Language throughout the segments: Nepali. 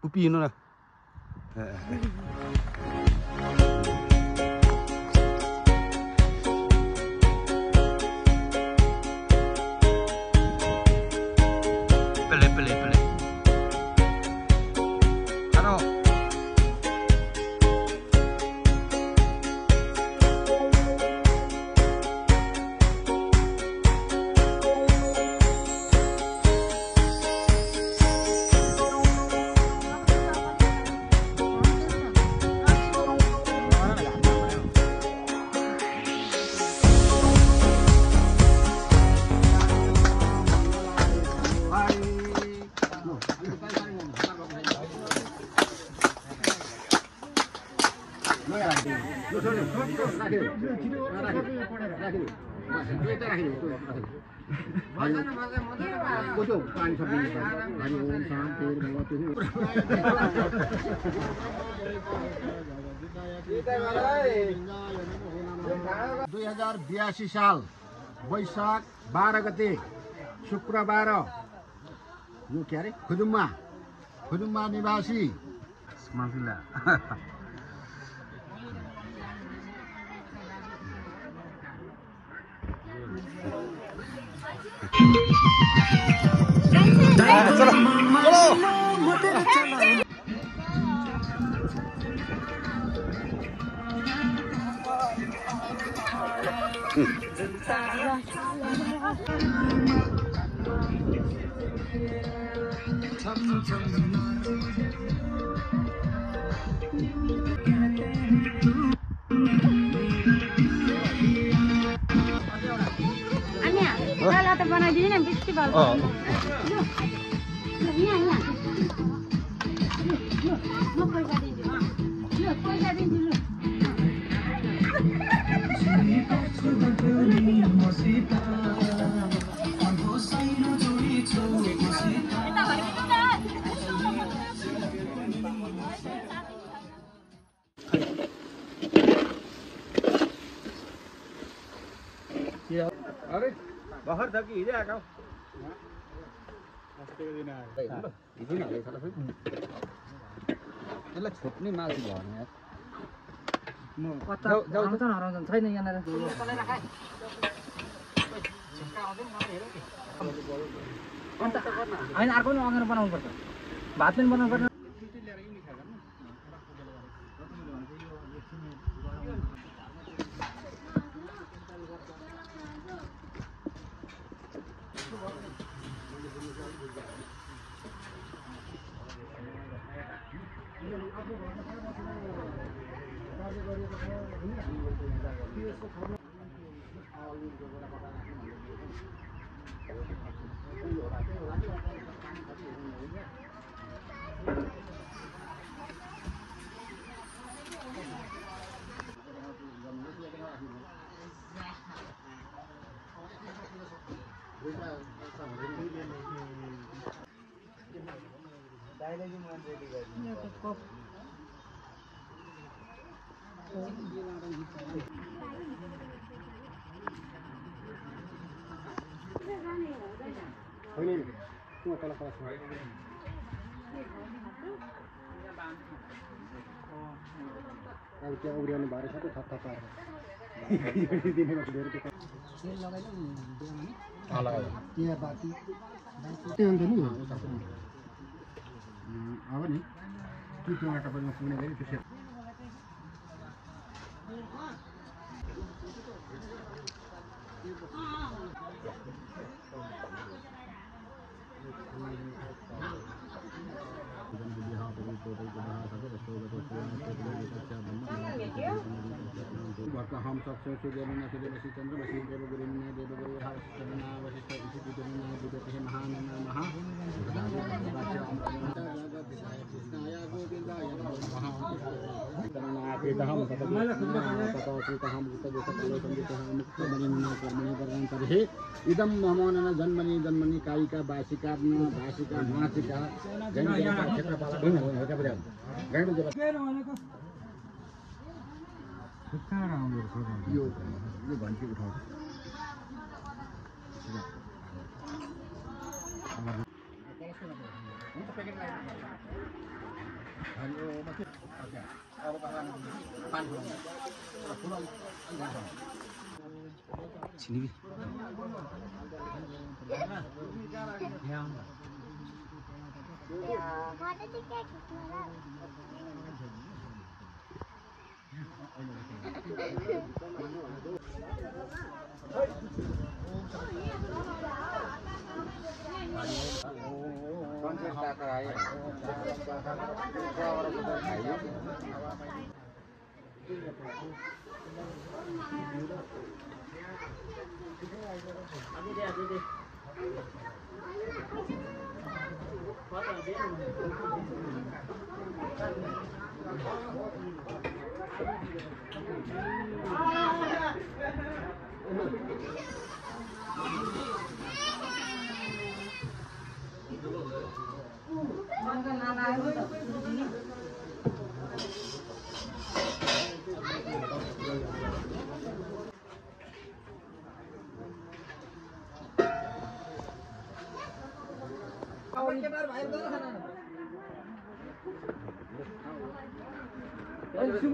Pupino na. Pele. Ano? साल वैशाख 12 गते शुक्रबार यो के अरे खुदुम्मा निवासी Mangila. Lalat बनाइदिनु नि बिस्की बाल यहाँ म पैसा दिन्छु अरे बाहर था कि इधर आका यसलाई छोप्ने माल चाहिँ भएन यार हराउँछन् छैन यहाँनिर होइन अर्को पनि अँगेर बनाउनु पर्छ भात पनि बनाउनु पर्छ अब त्यहाँ उब्रियाउनु भएर सबै थप्थप पारेर त्यहाँ बाटी त्यो अन्त नि अब नि त्यो टमाटर पनि पुग्ने गरी त्यो हम सबसे सूर्यन सूर्यवशी चंद्र वशी देवगुरुन्य देवगुरु हर्षना वशिष्ठ इति विदुर्न विदते महान नमः कृष्णाय गोविंदाय नमः करुणाकेतहं ततोऽकृतहं कृतदेशकाले संवितहं मुक्तमणिना कर्मणि वर्णं तर्हि इदं ममोनन जन्मनि कायिका वासिका भाषिका मासिका यो घन्टी उठाउँछ Sini.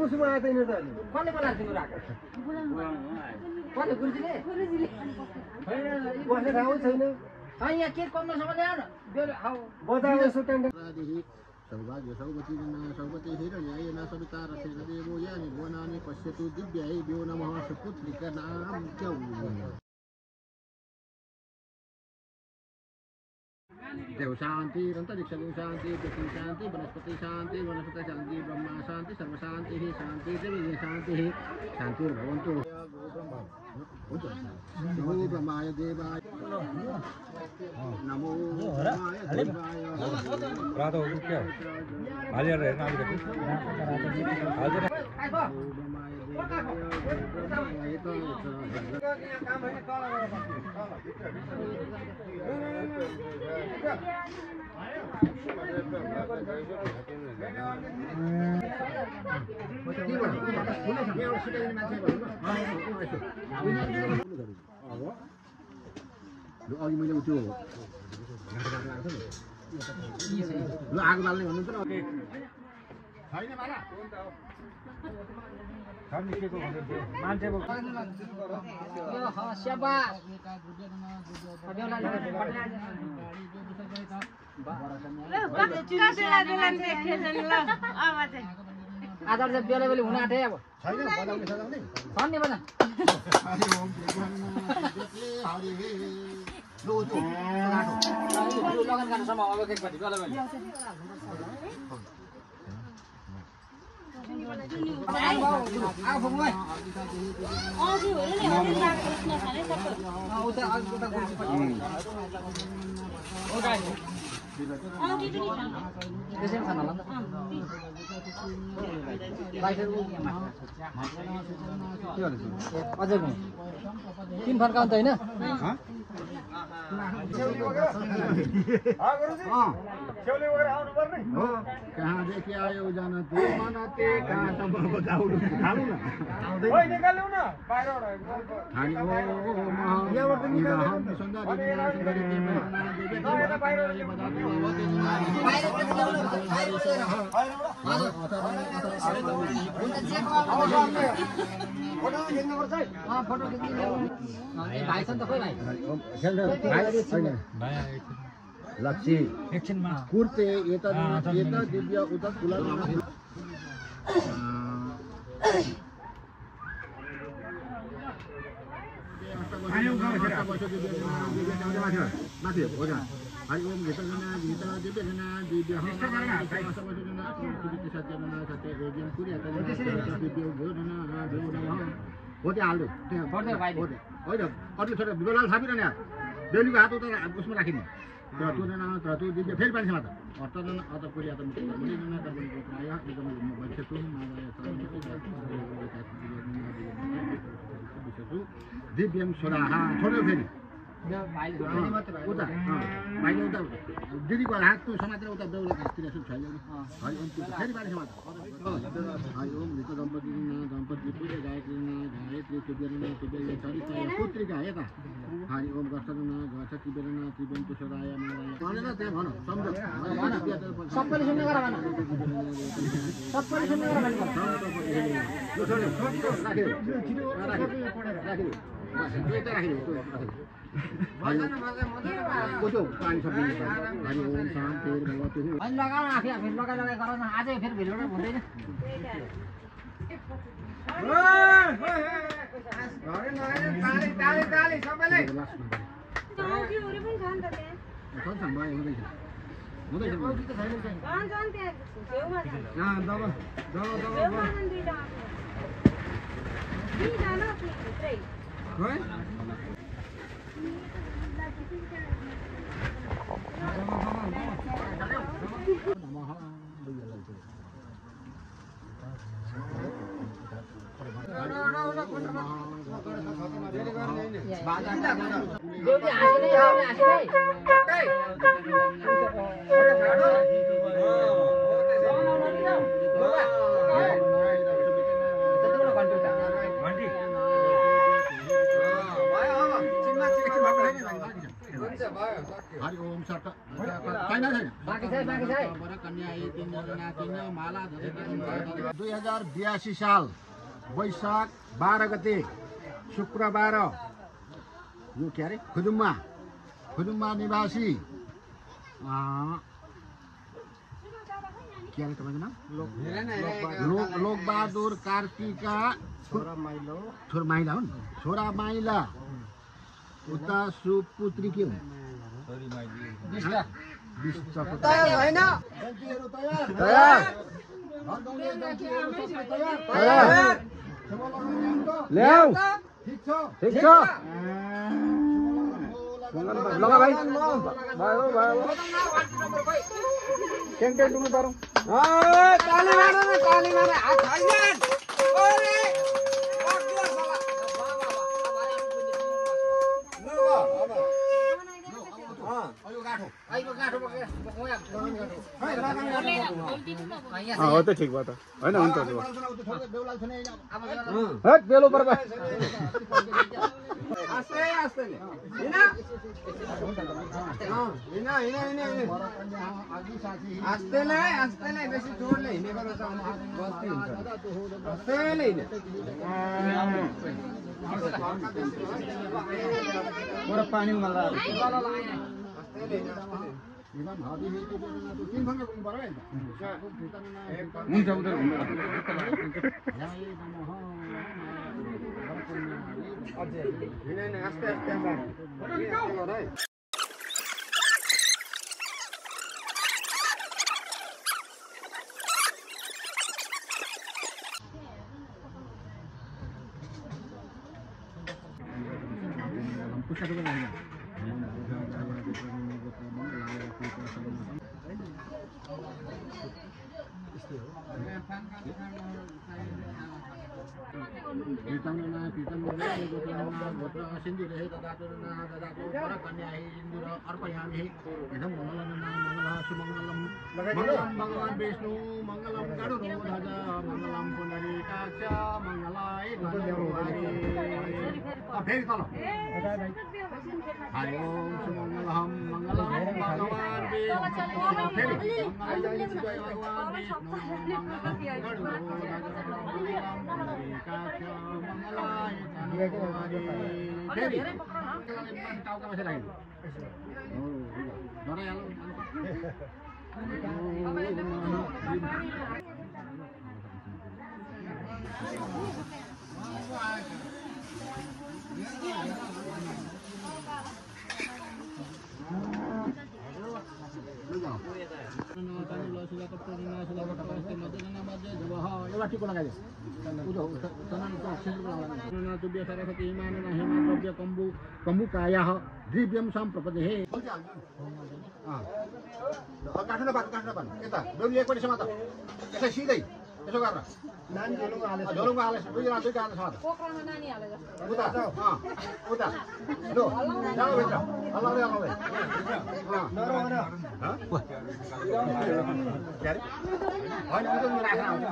सुमो आयो त यिनीहरू त कसले बोलाएको तिम्रो आएको कसले गुरुजीले बस्ने ठाउँ छैन यहाँ के कम्नसम्म ल्यायो न बजाएर यसो सौभाग्य सौगति सौगति हिरण्ययना सविता रथेन देवो यानि भुवनानि पश्यतु दिव्यै व्यो नमः सुपुत्रिकनां च देव शांति अंतरिक्ष शांति पृथ्वी शांति वनस्पति शांति ब्रह्मा शांति सर्व शांति ही शांति देवी शांति ही शांति भवन्तु नमो ब्रह्माय देवाय नमो ब्रह्माय देवाय रातो क्या हालिया रहना अभी तक हाजिर अघि मैले त्यो ल आगो बाल्ने भन्नुहुन्छ न छैन माला मान्छेको स्याबास आधार चाहिँ बेला बेला हुन आँटे अब छैन बजाउने सजाउने भन्ने बजा लगन गर्नुसम्म अब एकपट्टि बेला बेला अझै तिन फर्काउनु त होइन कहाँ देखि आयो जानते मनाते कहाँ सम्म बजाउनु खानु न खानी ओ हम सुन्दरी भाइ छ नि त खोइ भाइ लक्ष्मी एकछिनमा कुर्ते यता दिव्य उता फुला माथि हो जा हरि ओम गीता दिव्यजना दिव्य हो त्यो हाल्दो होइन अरू छोरा बेला थापिरहने बेलुका हात उता उसमा राखिने तु दिव्य फेरि पानी मात्र अतन अत पुरी अत दिव्यम सोराहा छोड्यो फेरि उता भाइले उता दिदीको हात तँ समातेर उता बेहुला घाँसतिर यसो छैल्याउनु हरि ओम फेरि पानी समात हरि ओम भित्र दम्पति दम्पति पूजा गायत्री गायत्री तुब्यरना तुब्य चरित्र पुत्रिका यता हरि ओम गर्थना गछ त्रिवेरना त्रिवेन तुषराय माराय भनेर त्यहाँ भन सम्झ सबैले सुन्ने गरेर भन सबैले सुन्ने गरेर लगाउन आफै आफै लगाइ गर न आजै फेरि भिडबाट हुँदैन हरि ओम सट छैन कन्या 2082 साल वैशाख 12 गते शुक्रबार यो के अरे खुदुम्मा निवासी के अरे तपाईँको नाम लोकबहादुर कार्कीका छोरा माइला हुन् छोरा माइला उता सुपुत्री के हुन् लगा भाइ हो त ठिक भयो त होइन हुन्छ बेलो पर्व पानी उमाल्दा हुन्छ उधर भगवान विष्णु मंगलम गरुड़ध्वज मंगलम पुंडरीकाक्ष मंगलाय फेरि तल हरि ओम सुमंगलम मंगलम भगवान विष्णु फेरि भगवान विष्णु मंगलम गरुड़ध्वज मंगलम पुंडरीकाक्ष मंगलाय फेरि टाउका बसेर राख्नु एउटा टिको लगाइदियो सरस्वती हिमानना हिमाद्रव्य कम्बुकायाः दिव्यं सम्प्रपदेः काट्नु नपार्नु यता बेहुली एकपट्टि समात यसलाई सिधै त्यसो गरेर नानी झोलुङको हालेछ दुईजना दुईटा हाल्छ पोखरामा नानी हाले जस्तो उता उता लो जाऊ भित्र हल्लाउँदै हल्लाउँदै होइन उता राखेर आउँछ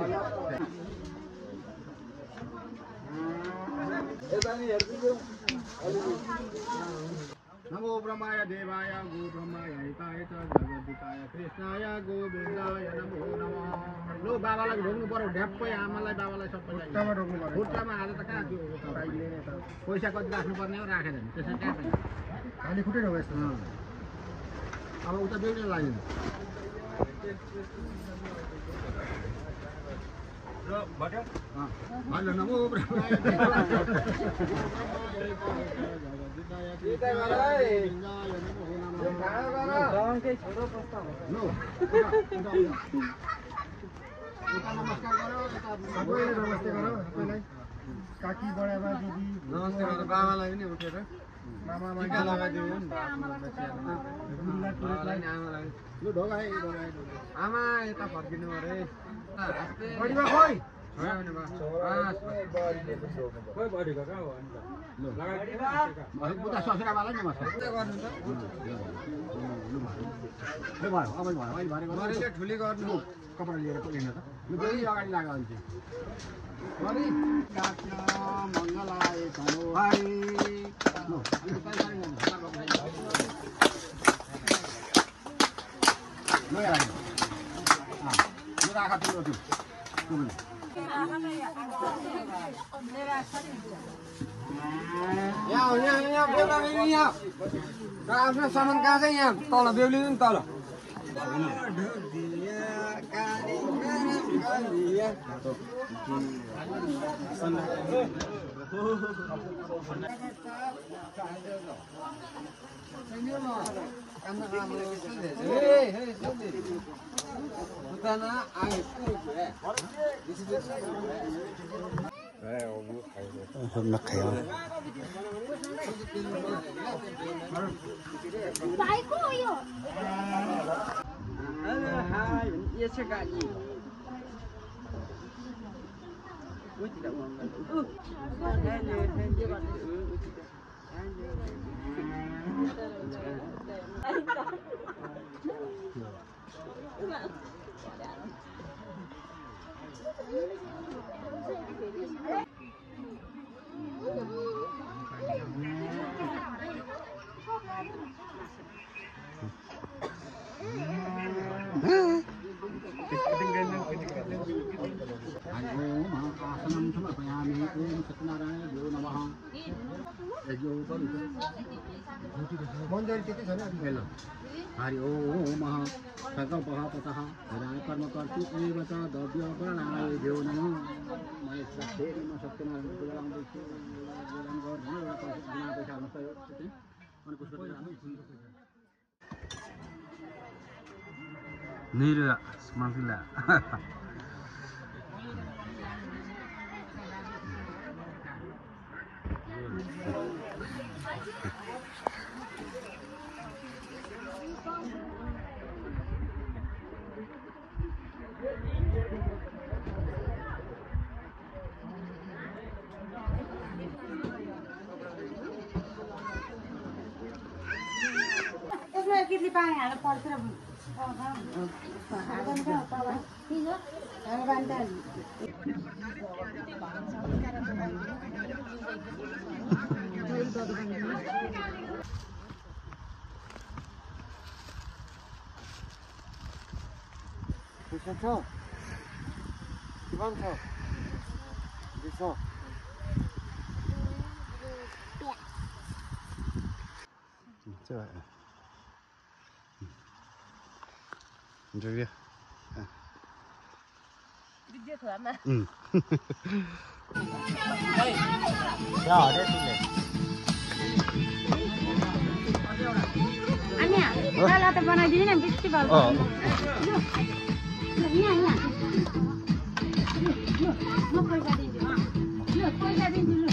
नमो ब्रह्माय देवाय गो ब्रह्माय हिताय च जगद्दिताय कृष्णाय गोविन्दाय नमो नमः लो बाबालाई ढोग्नु पर्यो ढ्याप्पै आमालाई बाबालाई सबै खुट्टामा हाले त कहाँ त्यो पैसा कति राख्नुपर्ने हो राखेर त्यसै कहाँ पाइन्छ खाली खुट्टै ढोग यस्तो अब उता बेग्ने लाग्दैन हेलो नमो ब्रह्माय नमस्ते गरौ सबैलाई काकी बडाबा दिदी नमस्ते गरेर बाबालाई पनि उठेर मामालाई टिका लगाइदियो नि यो ढोगा आमा यता फर्किनु अरे बडीमा खोइ ससुराबालाई नमस्कार ठुली गर्नु कपडा लिएर पुग्नु त यो बेली अगाडि लाग्यो अहिले मङ्गलाय राखा तिम्रो यहाँ बेहुला बेहुली यहाँ आफ्नो सामान कहाँ छ यहाँ तल बेहुली नि तल भाइको हो यो हेलो हाय ये छ गाडी उति आसनं समर्पयामि ओम सत्यनारायण देव नमः यज्ञ हरि ओम संकल्पः ततः हृदय कर्मकर्तु एव च द्रव्य प्रणाय देव नमः महेश्वरे नमः सत्यनारायण पूजां देखियो बिना पैसा नस्तो अनि पुष्प Nira semangkila. यसमा कितली पानी हाल्नु पर्छ र Jadi video thôi mà anh à là tập बनाइ दिनु नि बिस्की बाल यहाँ म पैसा दिन्छु ल पैसा दिन्छु ल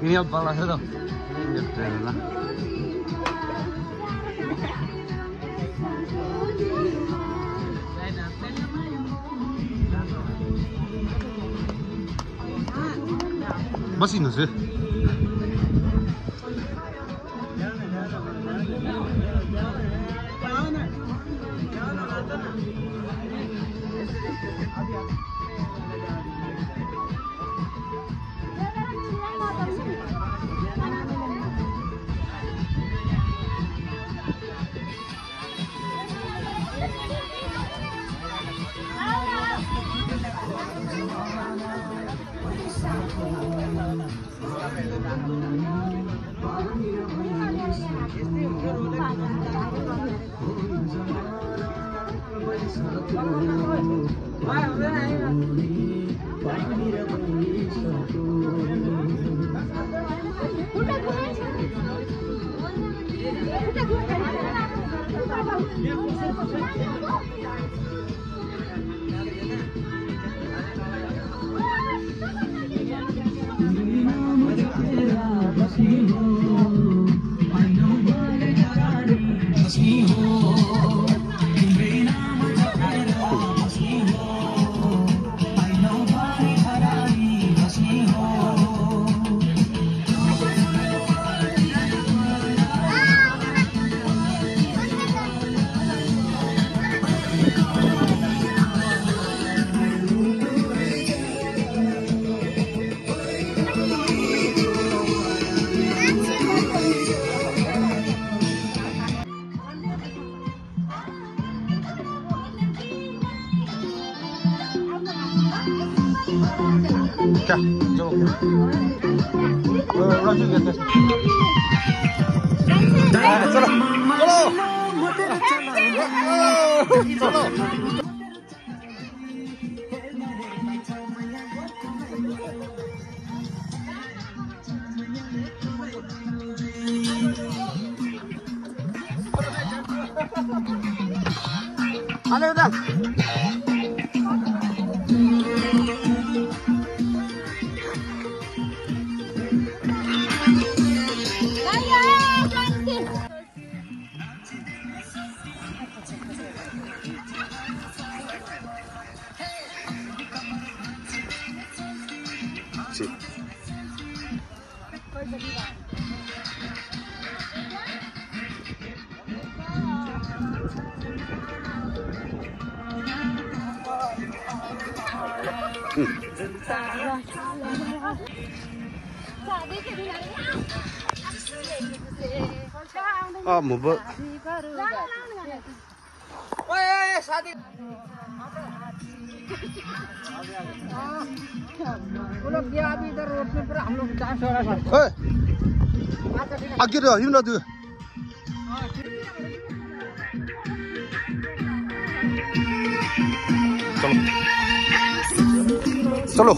Ini apa lah itu? Ini trailer lah. Masih nasi. क्या चलो राजू कहते हैं चलो चलो अरे उधर Ah, mau buat. लोग गया अभी इधर रोड पे पर हम लोग डांस हो रहा था आगे रहो हिम ना तू चलो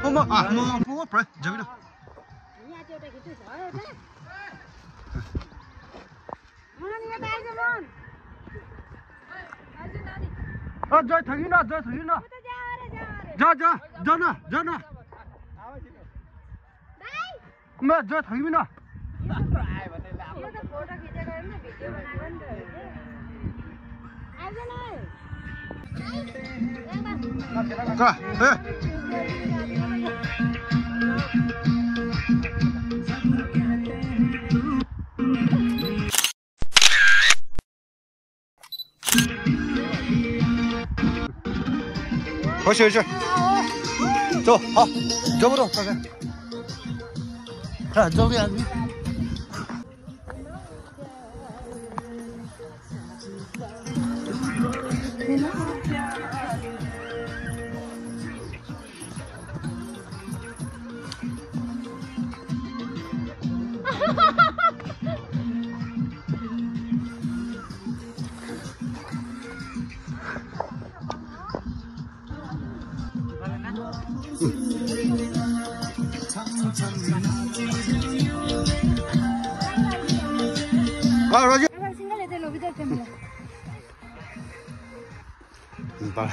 चलो mau puas bro jauh dah जय थगी ना जा जा जाना जाना मैं जय थगी ना का回去回去，走，好，走不动，大概，看周边。Roger. Vale.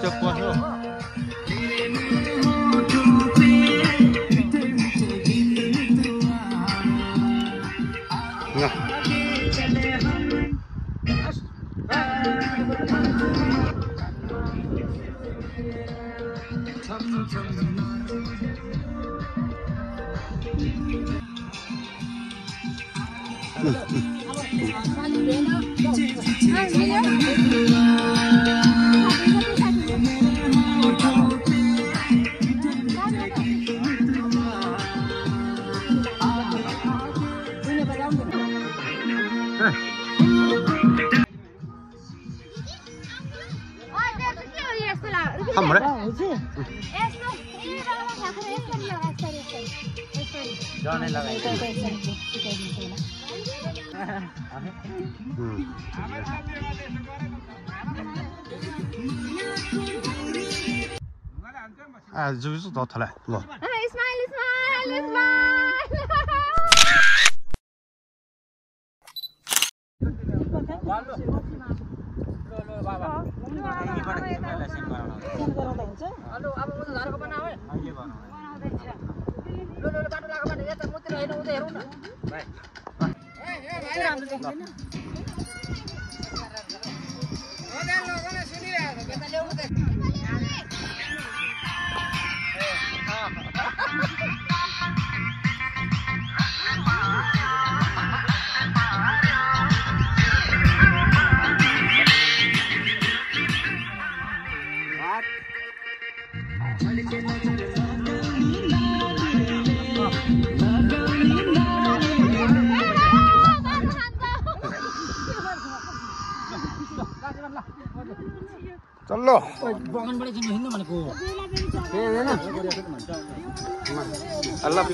Chụp qua luôn. À, rồi rút thật lại. Rồi. Smile. चलो बगानबाट किन हिँड्नु भनेको अल्लाह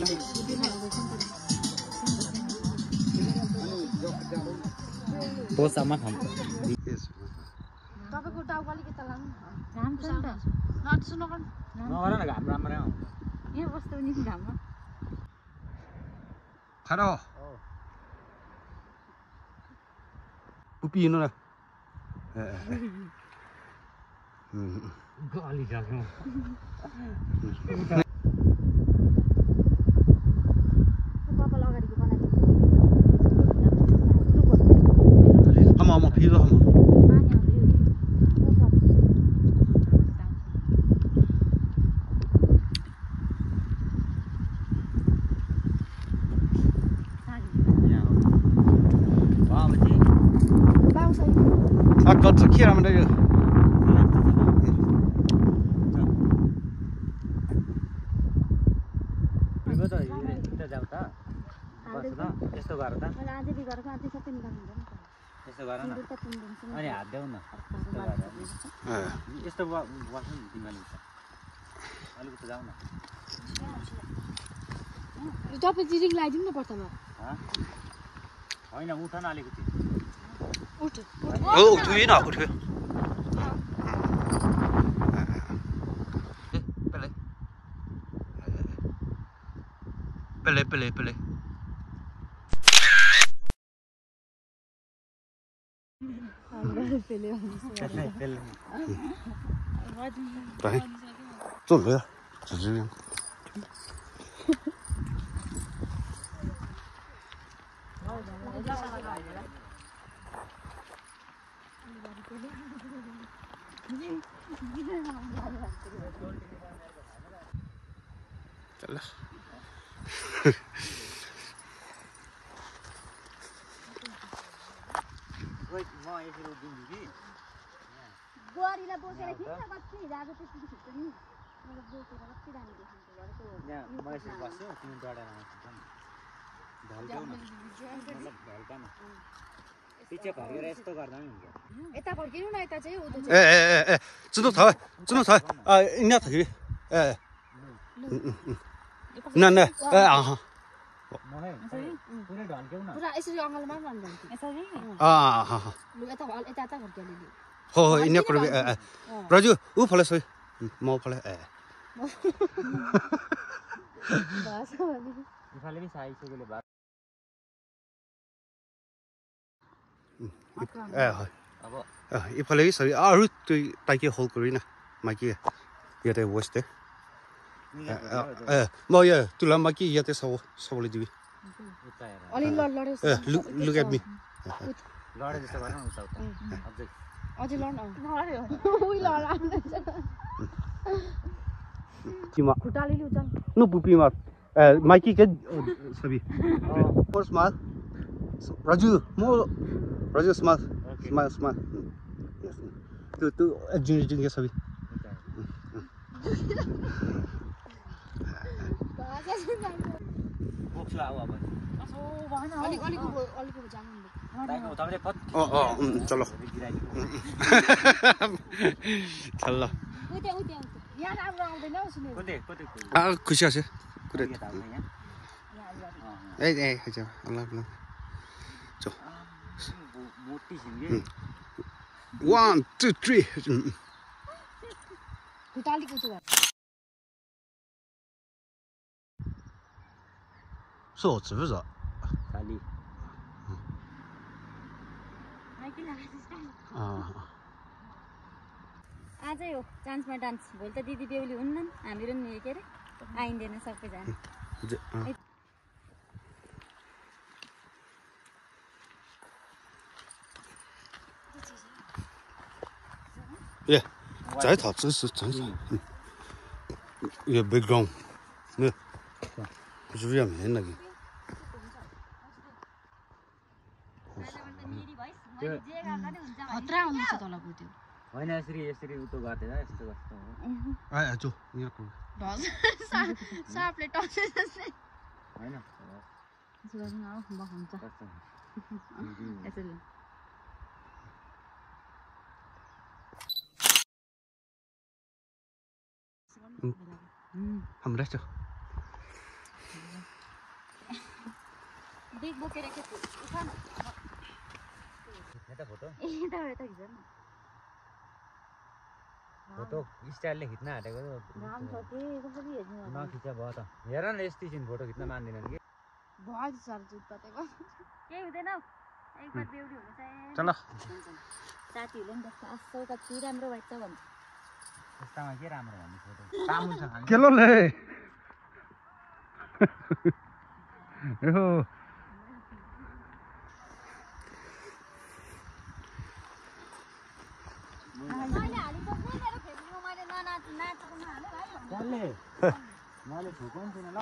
पोसामा खान्छ तपाईको टाउको अलिकति लानु घाम छ नि त नसुन नगर न घाम राम्रै आउँछ यहाँ बस्दा पनि घाममा खारो पुपी हिँड्नु न गाली जानु हम फिर हम 아까 저 키라면 돼요. 이거 저 이따 잡다. बस्छ त यस्तो गर त मैले आज बिगर आधी सबै निकाल्नु हुन्छ यस्तो गर न अनि हात देऊ न यस्तो बस्छ नि तिमीले अलिकति जाऊ न तपाईँ जिरिङ लगाइदिनु न पर्छमा होइन उठ न अलिकति उठ उठ्यो न उठ्यो Pele. Đấy, trộn với chỉ riêng. Chả खोइ म यसरी उभिन्छु कि बुहारीलाई बोकेर खिच्छ कति हिँडाएको त्यसरी खिच्छ नि मतलब बोकेर कति दामी देखिन्छ घरको यहाँ म यसरी बस्छु तिमी डढेर आउँछ ढल्क्यौ न मतलब ढल्का न पछि फर्केर यस्तो गर्दा पनि हुन्छ यता फर्किनु न यता चाहिँ उँधो 哎，知道台，知道台，啊，人家台，哎，那，哎啊， मलाई पुरै ढल्क्यौ न पुरा यसरी अङ्गल मार्नु अन्त यसरी啊， लु यता यता फर्कियो लिलि 好，人家过来，哎，राजु ऊ फले सोई म फले ए बस भने इफाले पनि साइसकेले भा ए হয় अब ইফালে সৰি আৰু তুই তাইকে হোল্ড কৰি না মাইকি ইয়াতে ওয়েস্টে म या तुला माइकी याते सबले दिबी उता हेर अलि लड्यो लुक एट मी लडे जस्तो गर्न उता उता अझै अझै लड्न लड्यो उही लड्न किमा खुट्टाले लु चल नो बुपीमा माइकी के सबै फर्स्ट माल राजु स्माइल स्माइल तू जुन के सबै बोक्स लाऊ अब अलिक जानु दाइको उताले पत चलो चल उते यहाँ राम्रो आउँदैन सुने कतै खुसी छ कुरे के थाहा यहाँ ए हजुर अल्लाह चो मोटी छिन्गे 1 2 3 खुट्टाले कुचो是我侄子 खाली आजै हो चान्समा डान्स भोलि त दिदी बेहुली हुन्न हामीहरू नि के अरे आइँदैन सबैजना ए 摘草真是真是也没光那不是也没那个 खतरा आउँदैछ तलको त्यो होइन यसरी उतो गर्दैन यस्तो कस्तो हो哎就你要过 सापले टसे जस्तै होइन यसो गर्नु अब म हुन्छ कस्तो यसरी हाम्रो छ बिग बोकेर के उठान यता फोटो यता खिच न फोटो स्टाइलले खिच्न आँटेको घाम छ के कसरी हेर्नु नखिच भयो त हेर न यस्तै छिन् फोटो खिच्न मान्दैनन् कि भयो सर जुत्ता त्यही केही हुँदैन एकबार बेहुली हुनु चाहिँ चलो साथीहरूले नि जस्तो आजकल कति राम्रो भएको छ भन्छ यस्तामा के राम्रो भन्ने फोटो काम हुन्छ खानु के लो ले यो मैले ठुको नि थिएन ल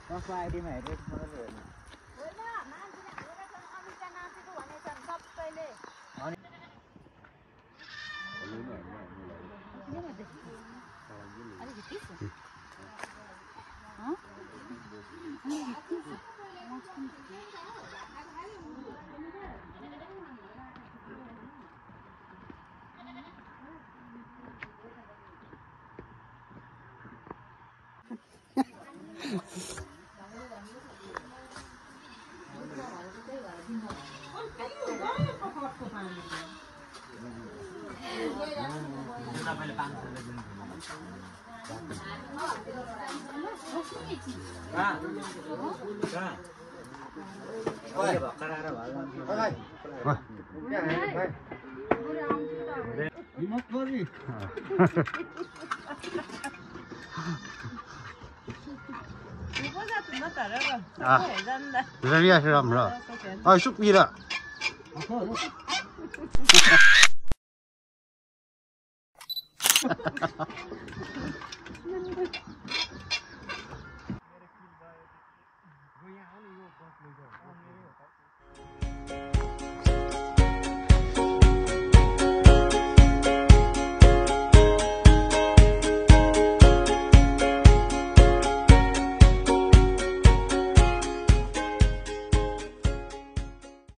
कसको आइडीमा हेरेर मजाले हेर्नु人也是这么着，哎，是逼的。